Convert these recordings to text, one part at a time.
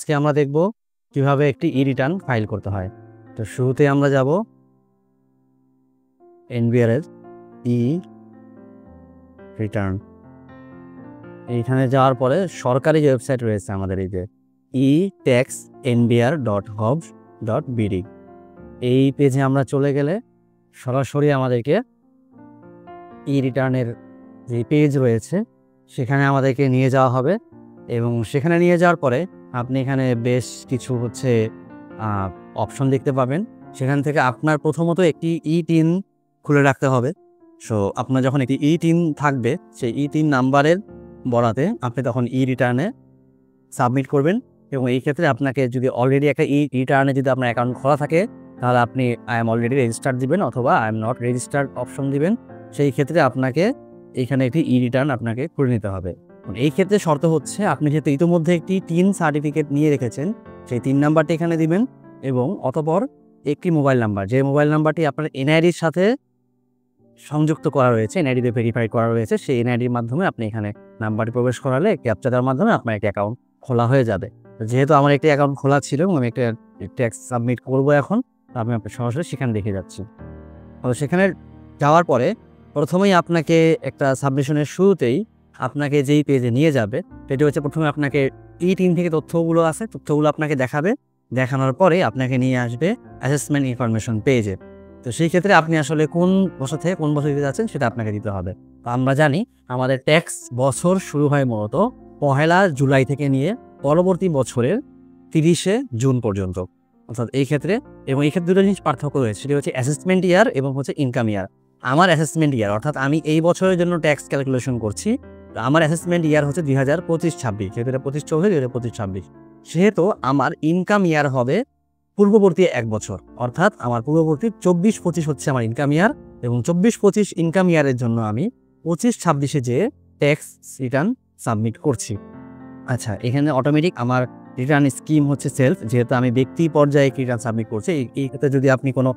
আজকে আমরা দেখব কিভাবে একটি ই রিটার্ন ফাইল করতে হয়। তো শুরুতে আমরা যাব এনবিআর এর ই রিটার্ন। এইখানে যাওয়ার পরে সরকারি যে ওয়েবসাইট রয়েছে আমাদের এই যে etaxnbr.gov.bd, এই পেজে আমরা চলে গেলে সরাসরি আমাদেরকে ই রিটার্নের যে পেজ রয়েছে সেখানে আমাদেরকে নিয়ে যাওয়া হবে। এবং সেখানে নিয়ে যাওয়ার পরে আপনি এখানে বেশ কিছু অপশন দেখতে পাবেন। সেখান থেকে আপনার প্রথমত একটি ই-টিন খুলে রাখতে হবে। সো আপনার যখন একটি ই-টিন থাকবে, সেই ই-টিন নাম্বারের বরাতে আপনি তখন ই রিটার্নে সাবমিট করবেন। এবং এই ক্ষেত্রে আপনাকে যদি অলরেডি একটা ই রিটার্নে যদি আপনার অ্যাকাউন্ট খোলা থাকে, তাহলে আপনি আই এম অলরেডি রেজিস্টার্ড দিবেন অথবা I am not registered option দিবেন। সেই ক্ষেত্রে আপনাকে এখানে একটি ই রিটার্ন আপনাকে করে নিতে হবে। এই ক্ষেত্রে শর্ত হচ্ছে আপনি যেহেতু ইতিমধ্যে একটি টিন সার্টিফিকেট নিয়ে রেখেছেন, সেই টিন নাম্বারটি এখানে দিবেন এবং অতঃপর একটি মোবাইল নাম্বার, যে মোবাইল নাম্বারটি আপনার এনআইডির সাথে সংযুক্ত করা রয়েছে, এনআইডিতে ভেরিফাই করা রয়েছে, সেই এনআইডির মাধ্যমে আপনি এখানে নাম্বারটি প্রবেশ করালে ক্যাপচা দেওয়ার মাধ্যমে আপনার একটি অ্যাকাউন্ট খোলা হয়ে যাবে। যেহেতু আমার একটি অ্যাকাউন্ট খোলা ছিল এবং আমি একটা ট্যাক্স সাবমিট করবো এখন, আমি আপনার সরাসরি সেখানে দেখে যাচ্ছি। তো সেখানে যাওয়ার পরে প্রথমেই আপনাকে একটা সাবমিশনের শুরুতেই আপনাকে যেই পেজে নিয়ে যাবে সেটি হচ্ছে প্রথমে আপনাকে ই-টিন থেকে তথ্যগুলো আছে, তথ্যগুলো আপনাকে দেখাবে। দেখানোর পরে আপনাকে নিয়ে আসবে অ্যাসেসমেন্ট ইনফরমেশন পেজে। তো সেই ক্ষেত্রে আপনি আসলে কোন বছর থেকে কোন বছর দিতে যাচ্ছেন সেটা আপনাকে দিতে হবে। তো আমরা জানি আমাদের ট্যাক্স বছর শুরু হয় মূলত 1 জুলাই থেকে নিয়ে পরবর্তী বছরের 30 জুন পর্যন্ত, অর্থাৎ এই ক্ষেত্রে। এবং এই ক্ষেত্রে দুটো জিনিস পার্থক্য রয়েছে, সেটি হচ্ছে অ্যাসেসমেন্ট ইয়ার এবং হচ্ছে ইনকাম ইয়ার। আমার অ্যাসেসমেন্ট ইয়ার অর্থাৎ আমি এই বছরের জন্য ট্যাক্স ক্যালকুলেশন করছি, আমার অ্যাসেসমেন্ট ইয়ার হচ্ছে 2025-26, যেহেতু এটা 25-24, 2025-26। সেহেতু আমার ইনকাম ইয়ার হবে পূর্ববর্তী 1 বছর, অর্থাৎ আমার পূর্ববর্তী 24-25 হচ্ছে আমার ইনকাম ইয়ার। এবং 24-25 ইনকাম ইয়ারের জন্য আমি 25-26 যে ট্যাক্স রিটার্ন সাবমিট করছি। আচ্ছা, এখানে অটোমেটিক আমার রিটার্ন স্কিম হচ্ছে সেলফ, যেহেতু আমি ব্যক্তি পর্যায়ে রিটার্ন সাবমিট করছি। এই ক্ষেত্রে যদি আপনি কোনো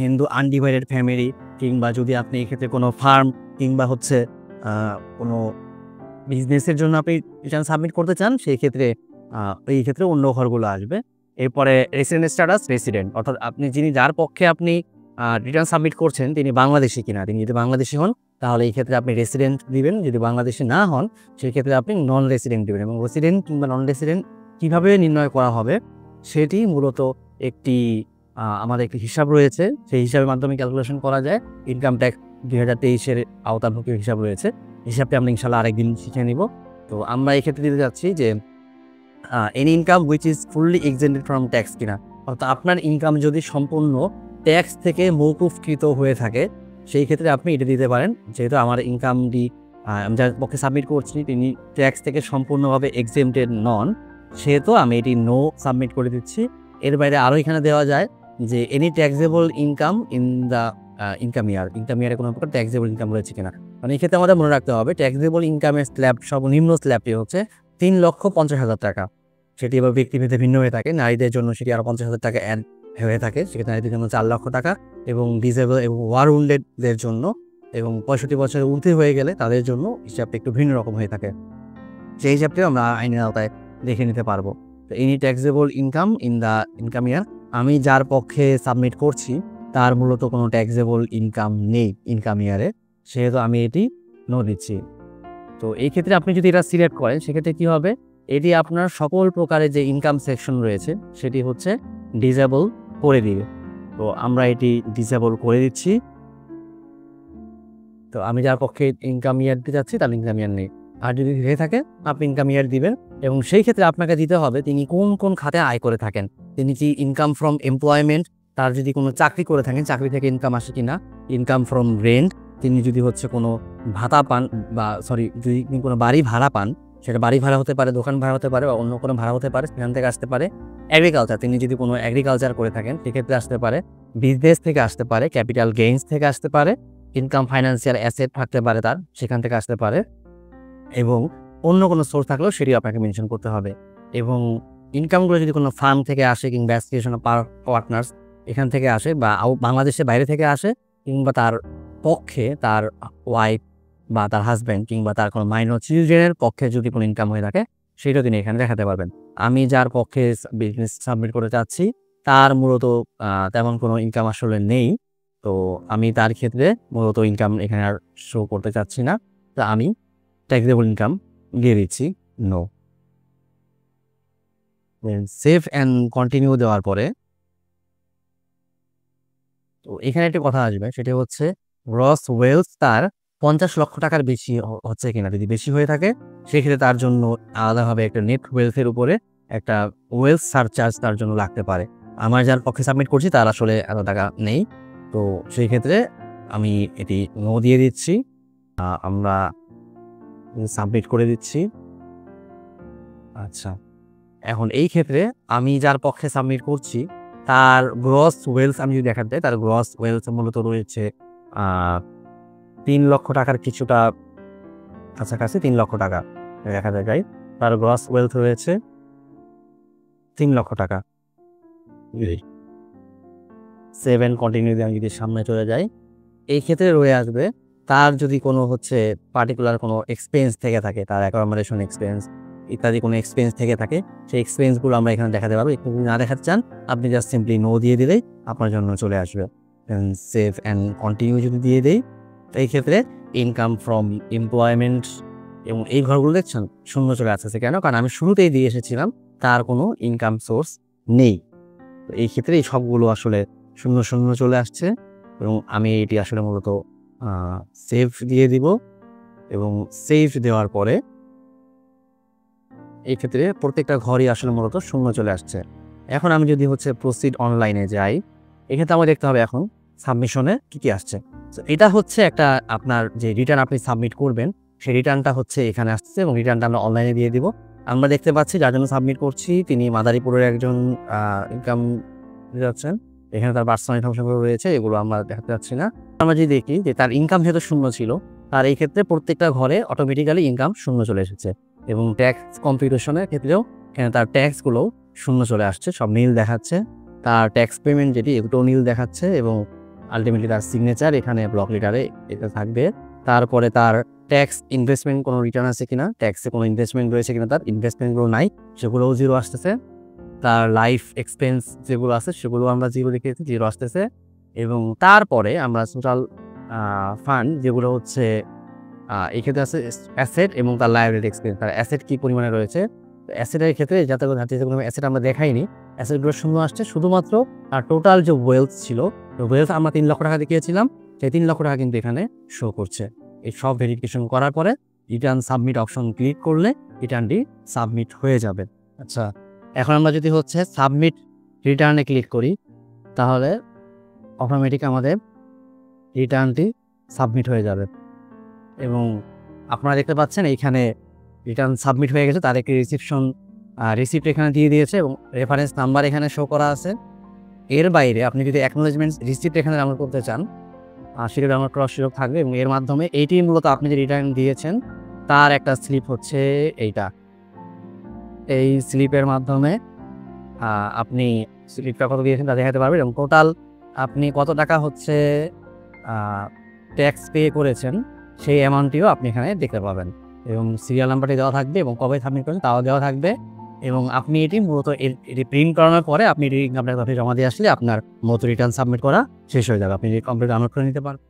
হিন্দু আনডিভাইডেড ফ্যামিলি, কিংবা যদি আপনি এই ক্ষেত্রে কোনো ফার্ম কিংবা হচ্ছে কোনো বিজনেসের জন্য আপনি রিটার্ন সাবমিট করতে চান, সেই ক্ষেত্রে এই ক্ষেত্রে অন্য ঘরগুলো আসবে। এরপরে রেসিডেন্ট স্ট্যাটাস, রেসিডেন্ট অর্থাৎ আপনি যার পক্ষে আপনি রিটার্ন সাবমিট করছেন তিনি বাংলাদেশি কিনা। তিনি যদি বাংলাদেশি হন তাহলে এই ক্ষেত্রে আপনি রেসিডেন্ট দিবেন, যদি বাংলাদেশি না হন সেই ক্ষেত্রে আপনি নন রেসিডেন্ট দিবেন। এবং রেসিডেন্ট কিংবা নন রেসিডেন্ট কীভাবে নির্ণয় করা হবে সেটি মূলত একটি আমাদের একটি হিসাব রয়েছে, সেই হিসাবের মাধ্যমে ক্যালকুলেশন করা যায়। ইনকাম ট্যাক্স 2023-এর আওতাভুক্ত হিসাব রয়েছে, হিসাবটি আমরা ইনশাল্লাহ আরেকদিন শিখে নিব। তো আমরা এই ক্ষেত্রে দিতে যাচ্ছি যে any income which is fully exempted from tax কিনা, অর্থাৎ আপনার ইনকাম যদি সম্পূর্ণ ট্যাক্স থেকে মৌকুফকৃত হয়ে থাকে সেই ক্ষেত্রে আপনি এটা দিতে পারেন। যেহেতু আমার ইনকামটি আমি যার পক্ষে সাবমিট করছি তিনি ট্যাক্স থেকে সম্পূর্ণভাবে এক্সেম্পটেড নন, সেহেতু আমি এটি নো সাবমিট করে দিচ্ছি। এর বাইরে আরও এখানে দেওয়া যায় যে any taxable income in the income year, income ইয়ারে কোনো প্রকার ট্যাক্সেবল ইনকাম রয়েছে কিনা। মানে এই ক্ষেত্রে আমাদের মনে রাখতে হবে ট্যাক্সেবল ইনকামের স্ল্যাব, সর্বনিম্ন স্ল্যাবটি হচ্ছে 3,50,000 টাকা। সেটি এবার ব্যক্তিভেদে ভিন্ন হয়ে থাকে। নারীদের জন্য সেটি আরও 50,000 টাকা অ্যাড হয়ে থাকে, সেক্ষেত্রে নারীদের জন্য 4 লক্ষ টাকা, এবং ডিসেবল এবং ওয়ার উন্ডেডদের জন্য এবং 65 বছরের ঊর্ধ্বে হয়ে গেলে তাদের জন্য হিসাবটা একটু ভিন্ন রকম হয়ে থাকে। সেই হিসাবটিও আমরা আইনের আওতায় দেখে নিতে পারবো। তো any taxable income in the income ইয়ার, আমি যার পক্ষে সাবমিট করছি তার মূলত কোনো ট্যাক্সেবল ইনকাম নেই ইনকাম ইয়ারে, সেহেতু আমি এটি নো দিচ্ছি। তো এই ক্ষেত্রে আপনি যদি এটা সিলেক্ট করেন সেক্ষেত্রে কী হবে, এটি আপনার সকল প্রকারের যে ইনকাম সেকশন রয়েছে সেটি হচ্ছে ডিসেবল করে দিবে। তো আমরা এটি ডিসেবল করে দিচ্ছি। তো আমি যার পক্ষে ইনকাম ইয়ার দিতে যাচ্ছি তার ইনকাম ইয়ার নেই। আর যদি হয়ে থাকে আপনি ইনকাম ইয়ার দিবেন, এবং সেই ক্ষেত্রে আপনাকে দিতে হবে তিনি কোন কোন খাতে আয় করে থাকেন। তিনি কি ইনকাম ফ্রম এমপ্লয়মেন্ট, তার যদি কোনো চাকরি করে থাকেন চাকরি থেকে ইনকাম আসে কিনা, ইনকাম ফ্রম রেন্ট, তিনি যদি হচ্ছে কোনো ভাতা পান বা যদি কোনো বাড়ি ভাড়া পান, সেটা বাড়ি ভাড়া হতে পারে, দোকান ভাড়া হতে পারে বা অন্য কোনো ভাড়া হতে পারে, সেখান থেকে আসতে পারে। এগ্রিকালচার, তিনি যদি কোনো এগ্রিকালচার করে থাকেন সেক্ষেত্রে আসতে পারে। বিজনেস থেকে আসতে পারে, ক্যাপিটাল গেইনস থেকে আসতে পারে, ইনকাম ফাইন্যান্সিয়াল অ্যাসেট থাকতে পারে তার, সেখান থেকে আসতে পারে, এবং অন্য কোনো সোর্স থাকলেও সেটি আপনাকে মেনশন করতে হবে। এবং ইনকামগুলো যদি কোনো ফার্ম থেকে আসে কিংবা অ্যাসোসিয়েশন অফ পার্টনার্স এখান থেকে আসে বা বাংলাদেশের বাইরে থেকে আসে, কিংবা তার পক্ষে তার ওয়াইফ বা তার হাজব্যান্ড কিংবা তার কোনো মাইনর চিলড্রেনের পক্ষে যদি কোনো ইনকাম হয়ে থাকে সেটাও তিনি এখানে দেখাতে পারবেন। আমি যার পক্ষে বিজনেস সাবমিট করতে চাচ্ছি তার মূলত তেমন কোনো ইনকাম আসলে নেই। তো আমি তার ক্ষেত্রে মূলত ইনকাম এখানে আর শো করতে চাচ্ছি না। তো আমি ট্যাক্সেবল ইনকাম দিয়ে দিচ্ছি নো। সেভ অ্যান্ড কন্টিনিউ দেওয়ার পরে তো এখানে একটা কথা আসবে, সেটা হচ্ছে গ্রস ওয়েলথ তার ৫০ লক্ষ টাকার বেশি হচ্ছে কিনা। যদি বেশি হয়ে থাকে সেক্ষেত্রে তার জন্য আলাদাভাবে একটা নেট ওয়েলথের উপরে একটা ওয়েলথ সারচার্জ তার জন্য লাগতে পারে। আমার যার পক্ষে সাবমিট করছি তার আসলে এত টাকা নেই। তো সেই ক্ষেত্রে আমি এটি নো দিয়ে দিচ্ছি। আমরা সাবমিট করে দিচ্ছি। আচ্ছা, এখন এই ক্ষেত্রে আমি যার পক্ষে সাবমিট করছি তার গ্রস ওয়েলথ আমি যদি দেখাতে যাই, তার গ্রস ওয়েলথ মূলত রয়েছে ৩ লক্ষ টাকার কিছুটা কাছাকাছি। ৩ লক্ষ টাকা দেখা যায় তার গ্রস ওয়েলথ রয়েছে ৩ লক্ষ টাকা। 7 কন্টিনিউ দিয়ে আমি যদি সামনে চলে যাই, এই ক্ষেত্রে রয়ে আসবে তার যদি কোনো হচ্ছে পার্টিকুলার কোনো এক্সপেন্স থেকে থাকে, তার অ্যাকোমোডেশন এক্সপেন্স ইত্যাদি কোনো এক্সপেন্স থেকে থাকে, সেই এক্সপেন্সগুলো আমরা এখানে দেখাতে পারবো। একটু যদি না দেখাতে চান আপনি জাস্ট সিম্পলি নো দিয়ে দিলেই আপনার জন্য চলে আসবে। সেভ অ্যান্ড কন্টিনিউ যদি দিয়ে দেই, তো এই ক্ষেত্রে ইনকাম ফ্রম এমপ্লয়মেন্ট এবং এই ঘরগুলো দেখছেন শূন্য চলে আসতেছে। কেন? কারণ আমি শুরুতেই দিয়ে এসেছিলাম তার কোনো ইনকাম সোর্স নেই। তো এই ক্ষেত্রে এই সবগুলো আসলে শূন্য শূন্য চলে আসছে এবং আমি এটি আসলে মূলত সেভ দিয়ে দিব এবং সেভ দেওয়ার পরে এই ক্ষেত্রে প্রত্যেকটা ঘরই আসলে মূলত শূন্য চলে আসছে। এখন আমি যদি হচ্ছে প্রসিড অনলাইনে যাই, এক্ষেত্রে আমার দেখতে হবে এখন সাবমিশনে কী আসছে। তো এটা হচ্ছে একটা আপনার যে রিটার্ন আপনি সাবমিট করবেন সেই রিটার্নটা হচ্ছে এখানে আসছে এবং রিটার্নটা আমরা অনলাইনে দিয়ে দিব। আমরা দেখতে পাচ্ছি যার জন্য সাবমিট করছি তিনি মাদারীপুরের একজন ইনকাম যাচ্ছেন। এখানে তার পার্সোনাল ইনফরমেশনগুলো রয়েছে, এগুলো আমরা দেখাতে যাচ্ছি না। আমরা যদি দেখি যে তার ইনকাম যেহেতু শূন্য ছিল, তার এই ক্ষেত্রে প্রত্যেকটা ঘরে অটোমেটিক্যালি ইনকাম শূন্য চলে এসেছে এবং ট্যাক্স কম্পিউটেশনের ক্ষেত্রেও এখানে তার ট্যাক্সগুলো শূন্য চলে আসছে, সব নীল দেখাচ্ছে। তার ট্যাক্স পেমেন্ট যেটি এগুলোও নীল দেখাচ্ছে এবং আলটিমেটলি তার সিগনেচার এখানে ব্লক লেটারে এটা থাকবে। তারপরে তার ট্যাক্স ইনভেস্টমেন্ট কোনো রিটার্ন আছে কিনা, ট্যাক্সে কোনো ইনভেস্টমেন্ট রয়েছে কিনা, তার ইনভেস্টমেন্টগুলো নাই, সেগুলোও জিরো আসতেছে। তার লাইফ এক্সপেন্স যেগুলো আছে সেগুলো আমরা জিরো লিখেছি, জিরো আসতেছে। এবং তারপরে আমরা টোটাল ফান্ড যেগুলো হচ্ছে এক্ষেত্রে আছে অ্যাসেট এবং তার লায়াবিলিটি এক্সপেন্স। তার অ্যাসেট কী পরিমাণে রয়েছে, অ্যাসেটের ক্ষেত্রে যাতে কোনো অ্যাসেট আমরা দেখাইনি, অ্যাসেটগুলো শূন্য আসছে। শুধুমাত্র তার টোটাল যে ওয়েলথ ছিল, ওয়েলথ আমরা ৩ লক্ষ টাকা দেখিয়েছিলাম, সেই ৩ লক্ষ টাকা কিন্তু এখানে শো করছে। এই সব ভেরিফিকেশন করার পরে রিটার্ন সাবমিট অপশন ক্লিক করলে রিটার্নটি সাবমিট হয়ে যাবে। আচ্ছা, এখন আমরা যদি হচ্ছে সাবমিট রিটার্নে ক্লিক করি তাহলে অটোমেটিক আমাদের রিটার্নটি সাবমিট হয়ে যাবে এবং আপনারা দেখতে পাচ্ছেন এইখানে রিটার্ন সাবমিট হয়ে গেছে। তার একটি রিসিপ্ট এখানে দিয়ে দিয়েছে এবং রেফারেন্স নাম্বার এখানে শো করা আছে। এর বাইরে আপনি যদি অ্যাকনোলেজমেন্ট রিসিপ্ট এখানে ডাউনলোড করতে চান সেটা ডাউনলোড করার সুযোগ থাকবে এবং এর মাধ্যমে এইটি মূলত আপনি যে রিটার্ন দিয়েছেন তার একটা স্লিপ হচ্ছে এইটা। এই স্লিপের মাধ্যমে আপনি স্লিপটা কত দিয়েছেন তা দেখাতে পারবেন এবং টোটাল আপনি কত টাকা হচ্ছে ট্যাক্স পে করেছেন সেই অ্যামাউন্টটিও আপনি এখানে দেখতে পাবেন এবং সিরিয়াল নাম্বারটি দেওয়া থাকবে এবং কবে সাবমিট করেন তাও দেওয়া থাকবে এবং আপনি এটি মূলত এটি প্রিন্ট করানোর পরে আপনি এটি ইনকাম ট্যাক্স অফিসে জমা দিয়ে আসলে আপনার মূলত রিটার্ন সাবমিট করা শেষ হয়ে যাবে। আপনি কমপ্লিট ডাউনলোড করে নিতে পারবেন।